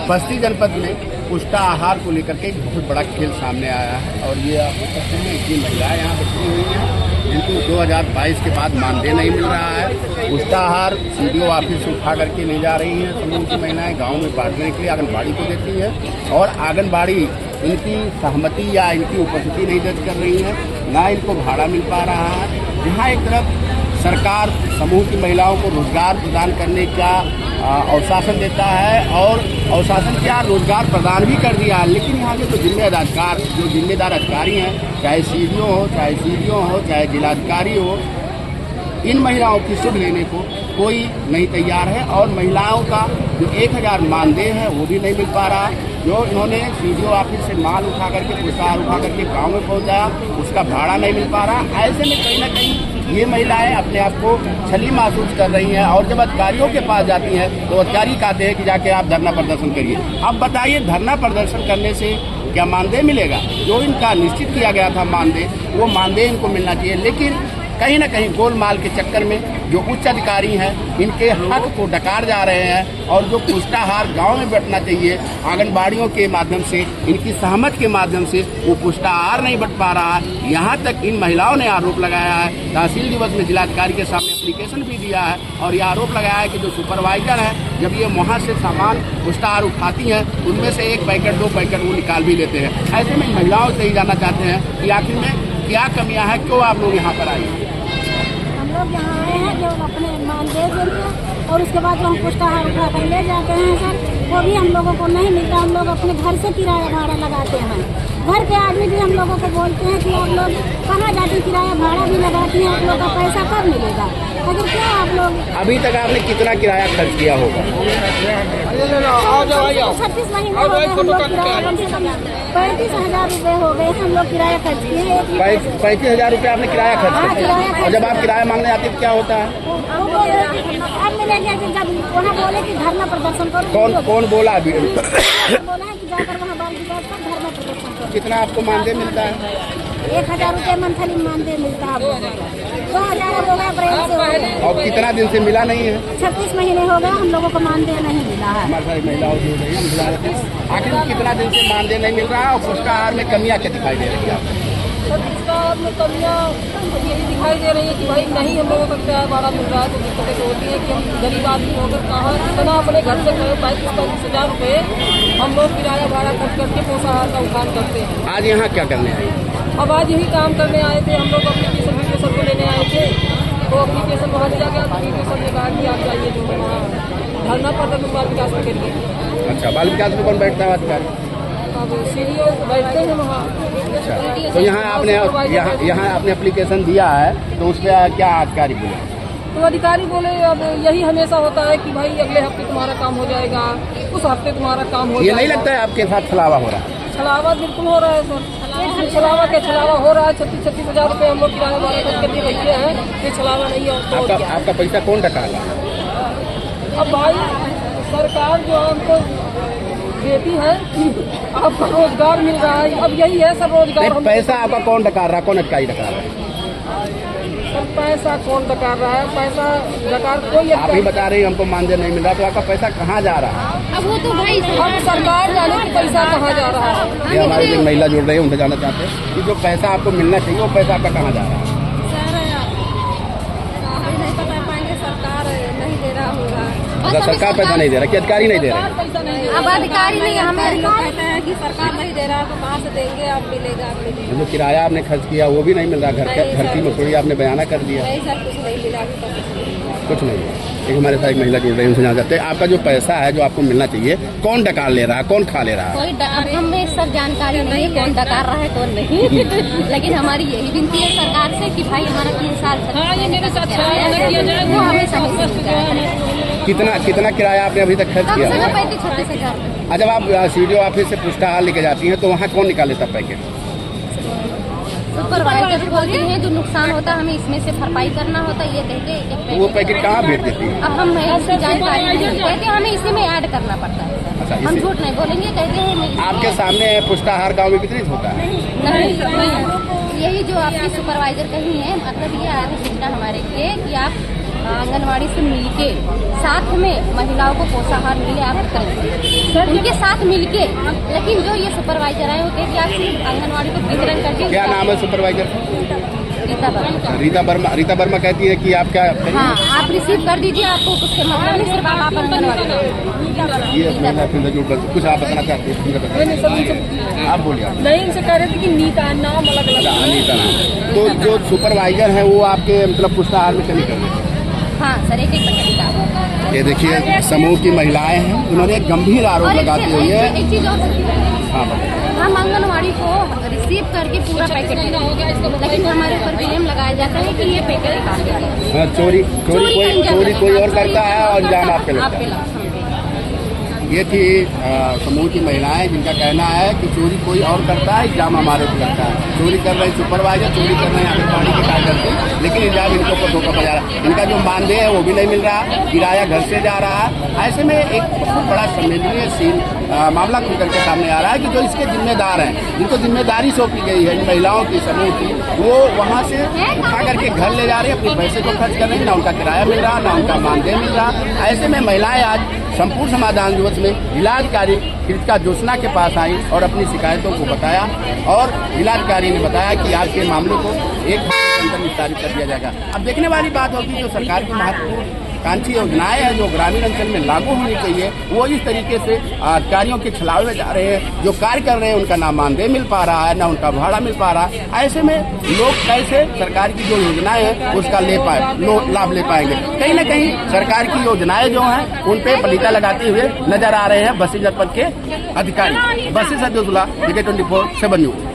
बस्ती जनपद में पुष्टा आहार को लेकर के एक बहुत बड़ा खेल सामने आया है और ये आप देख सकते हैं कि महिलाएं यहाँ बैठी हुई हैं जिनको 2022 के बाद मानदेय नहीं मिल रहा है। पुष्टा आहार सीडीओ ऑफिस से उठा करके ले जा रही हैं समूह की महिलाएं गाँव में बांटने के लिए आंगनबाड़ी को देती हैं और आंगनबाड़ी इनकी सहमति या इनकी उपस्थिति नहीं दर्ज कर रही है, ना इनको भाड़ा मिल पा रहा है। यहाँ एक तरफ सरकार समूह की महिलाओं को रोजगार प्रदान करने का अवशासन देता है और अवशासन क्या रोजगार प्रदान भी कर दिया है, लेकिन यहाँ के जो जिम्मेदार अधिकारी हैं, चाहे सीडीओ हो, चाहे सीडीओ हो, चाहे जिलाधिकारी हो, इन महिलाओं की सुध लेने को कोई नहीं तैयार है और महिलाओं का जो 1000 मानदेय है वो भी नहीं मिल पा रहा। जो इन्होंने सीडीओ ऑफिस से माल उठा करके पुष्टाहार उठा करके गाँव में पहुँचाया उसका भाड़ा नहीं मिल पा रहा। ऐसे में कहीं ना कहीं ये महिलाएं अपने आप को छली महसूस कर रही हैं और जब अधिकारियों के पास जाती हैं तो अधिकारी कहते हैं कि जाके आप धरना प्रदर्शन करिए। अब बताइए धरना प्रदर्शन करने से क्या मानदेय मिलेगा? जो इनका निश्चित किया गया था मानदेय, वो मानदेय इनको मिलना चाहिए, लेकिन कहीं ना कहीं गोलमाल के चक्कर में जो उच्च अधिकारी हैं इनके हक को डकार जा रहे हैं और जो पुष्टाहार गांव में बैठना चाहिए आंगनबाड़ियों के माध्यम से, इनकी सहमत के माध्यम से वो पुष्टाहार नहीं बट पा रहा है। यहाँ तक इन महिलाओं ने आरोप लगाया है, तहसील दिवस में जिलाधिकारी के सामने एप्लीकेशन भी दिया है और ये आरोप लगाया है कि जो सुपरवाइजर है जब ये वहाँ से सामान पुष्टाहार उठाती हैं उनमें से 1 पैकेट 2 पैकेट वो निकाल भी लेते हैं। ऐसे में महिलाओं से ही जानना चाहते हैं कि आखिर में क्या कमियां हैं, क्यों आप लोग यहाँ पर आए? हम लोग यहाँ आए हैं जो अपने मानदेय के लिए और उसके बाद जो हम पुष्टाहार उठा कर ले जाते हैं सर, वो भी हम लोगों को नहीं मिलता। हम लोग अपने घर से किराया भाड़ा लगाते हैं। घर के आदमी भी हम लोगों को बोलते हैं कि आप लोग कहाँ जाते किराया भाड़ा भी लगाती हैं, आप लोग का पैसा कब मिलेगा? अगर क्या आप लोग अभी तक आपने कितना किराया खर्च किया होगा? 36 महीने हो गए हम लोग किराया, कम से कम 35,000 रुपये हो गए हम लोग किराया खर्च किए। 35,000 रुपये आपने किराया खर्च किया? और जब आप किराया मांगने आते तो क्या होता है? अब मिलेंगे जब वहाँ बोले कि धरना प्रदर्शन करो। कौन बोला अभी? बोला है कि जाकर वहाँ बाल विकास पर धरना प्रदर्शन करो। कितना आपको मानदेय मिलता है? 1000 रुपये मंथली मानदेय मिलता है। 2000 हो गया अप्रैल से हो गया। और कितना दिन से मिला नहीं है? 36 महीने हो गए हम लोगों को मानदेय नहीं मिला है। हमारे सारी महिलाओं जुड़ रही है, बुला रहे थे। आखिर कितना दिन से मानदेय नहीं मिल रहा है और पुष्टाहार में कमियाँ क्या दिखाई दे रही है आपको? पुष्टाहार में कमियाँ यही दिखाई दे रही है कि भाई नहीं हम लोगों को किराया भाड़ा मिल रहा है तो दिक्कतें तो होती है कि हम गरीब आदमी होकर कहाँ इतना अपने घर से 35,000 रुपये हम लोग किराया भाड़ा खर्च करके पुष्टाहार का उठान करते हैं। आज यहाँ क्या करने आए? अब आज यही काम करने आए थे हम लोग, एप्लीकेशन को लेने आए थे। तो एप्लीकेशन वहाँ दिया गया, एप्लीकेशन ने कहा कि आप जाइए जो वहाँ धरना प्रदर्शन बाल विकास में करिए। अच्छा, बाल विकास में कौन बैठता है अधिकारी? अब सीडीओ बैठते हैं वहाँ। अच्छा, तो यहाँ आपने एप्लीकेशन दिया है तो उस पर क्या अधिकारी बोले? तो अधिकारी बोले अब यही हमेशा होता है कि भाई अगले हफ्ते तुम्हारा काम हो जाएगा, उस हफ्ते तुम्हारा काम हो जाएगा। ये नहीं लगता है आपके साथ छलावा हो रहा है? छलावा बिल्कुल हो रहा है सर, छलावा हो रहा है। 36,000 रुपये हम लोग किराया भाड़ा खर्च करके बैठे हैं, ये छलावा नहीं है। आपका पैसा कौन डकाला? अब भाई सरकार जो हमको देती है, आपको रोजगार मिल रहा है, अब यही है सर रोजगार। पैसा आपका कौन डकार रहा है, कौन अधिकारी डकार रहा है? सर पैसा कौन डकार रहा है? पैसा डकार कोई आप ही बता रहे हैं हमको मानदेय नहीं मिल रहा, तो आपका पैसा कहाँ जा रहा है? अब वो तो भाई अब सरकार जाने की पैसा कहाँ जा रहा है। ये हमारे जो महिला जुड़ रही है उनसे जानना चाहते हैं कि जो पैसा आपको मिलना चाहिए वो पैसा आपका कहाँ जा रहा है? नहीं बता पाएंगे, सरकार नहीं दे रहा होगा। सरकार पैसा नहीं दे रहा कि अधिकारी नहीं दे रहा? अब अधिकारी नहीं, हमें लोग कहते हैं कि सरकार नहीं दे रहा तो कहाँ से देंगे, अब मिलेगा। जो किराया आपने खर्च किया वो भी नहीं मिल रहा, घर की मसूड़ी आपने बयाना कर दिया। नहीं सर, कुछ नहीं मिला, कुछ नहीं। एक हमारे साथ एक महिला जुड़ रही है, उनसे जानना चाहते हैं आपका जो पैसा है जो आपको मिलना चाहिए कौन डकार ले रहा है, कौन खा ले रहा है? कोई हमें सब जानकारी नहीं कौन डकार रहा है कौन नहीं लेकिन हमारी यही विनती है सरकार से कि भाई हमारा 3 साल वो हमें कितना किराया आपने अभी तक खर्च किया? 35,000। जब आप सीडीओ ऑफिस से पुष्टाहार लेके जाती हैं तो वहाँ कौन निकाल लेता पैकेट? सुपरवाइजर बोलते हैं जो नुकसान होता है हमें इसमें से भरपाई करना होता है, ये कहते वो पैकेट कहाँ भेज देती है? अब हम इसकी जानकारी नहीं कहते, हमें इसी में ऐड करना पड़ता है। अच्छा, हम झूठ नहीं बोलेंगे, कहते हैं आपके सामने पुष्टाहार गाँव में कितनी होता है? नहीं, यही जो आपकी सुपरवाइजर कही है, मतलब ये आधी सुविधा हमारे लिए कि आप आंगनवाड़ी से मिलके साथ में महिलाओं को पोषाहार मिले, आप करें उनके साथ मिलके। लेकिन जो ये सुपरवाइजर आए होते हैं कि आप सिर्फ आंगनवाड़ी को वितरण करके। क्या नाम है सुपरवाइजर? रीता वर्मा कहती है कि आप क्या? हाँ, आप रिसीव कर दीजिए, आपको उसके मतलब नहीं, सिर्फ आप आंगनवाड़ी। कुछ आप बताना चाहते हैं? आप बोलिए। नहीं, इनसे कह रहे थे कि नीता नाम अलग अलग। नीता नाम। तो जो सुपरवाइजर है वो आपके मतलब पुष्टाहार में कमी कर रहे हैं? हाँ सर, एक पैकेट। ये देखिए समूह की महिलाएं हैं, उन्होंने एक गंभीर आरोप लगाती हुई है। एक चीज और हाँ, हम आंगनवाड़ी को रिसीव करके पूरा पैकेट देना होगा, लेकिन हमारे ऊपर ब्लेम लगाया जाता है कि ये पैकेट निकाल चोरी कोई और करता है और अंजाम आपके लगता है। ये थी समूह की महिलाएं जिनका कहना है कि चोरी कोई और करता है, इल्जाम हमारे ऊपर लगता है। चोरी कर रहे हैं सुपरवाइजर, चोरी कर रहे हैं आंगनबाड़ी के कार्यकर्ता, लेकिन इल्जाम इनको पर धोखा बजा रहा है। इनका जो मानदेय है वो भी नहीं मिल रहा, किराया घर से जा रहा है। ऐसे में एक बहुत बड़ा संवेदनशील मामला खुल करके सामने आ रहा है कि जो इसके जिम्मेदार हैं, जिनको जिम्मेदारी सौंपी गई है इन महिलाओं की समूह की, वो वहाँ से उठा करके घर ले जा रहे हैं, अपने पैसे को खर्च कर रहे हैं, ना उनका किराया मिल रहा, ना उनका मानदेय मिल रहा। ऐसे में महिलाएं आज संपूर्ण समाधान दिवस में जिलाधिकारी कृतिका ज्योत्सना के पास आई और अपनी शिकायतों को बताया, और जिलाधिकारी ने बताया कि आपके मामले को एक हफ्ते के अंदर निस्तारित कर दिया जाएगा। अब देखने वाली बात होगी जो सरकार की महत्वकांक्षी योजनाएं हैं जो ग्रामीण अंचल में लागू होनी चाहिए, वो इस तरीके से अधिकारियों के छलावे में जा रहे हैं। जो कार्य कर रहे हैं उनका ना मानदेय मिल पा रहा है, ना उनका भाड़ा मिल पा रहा है। ऐसे में लोग कैसे सरकार की जो योजनाएं हैं उसका लाभ ले पाएंगे? कहीं ना कहीं सरकार की योजनाएं जो हैं उन पे पलीता लगाते हुए नजर आ रहे हैं बस्ती जनपद के अधिकारी। बस्ती से 24 7 न्यूज।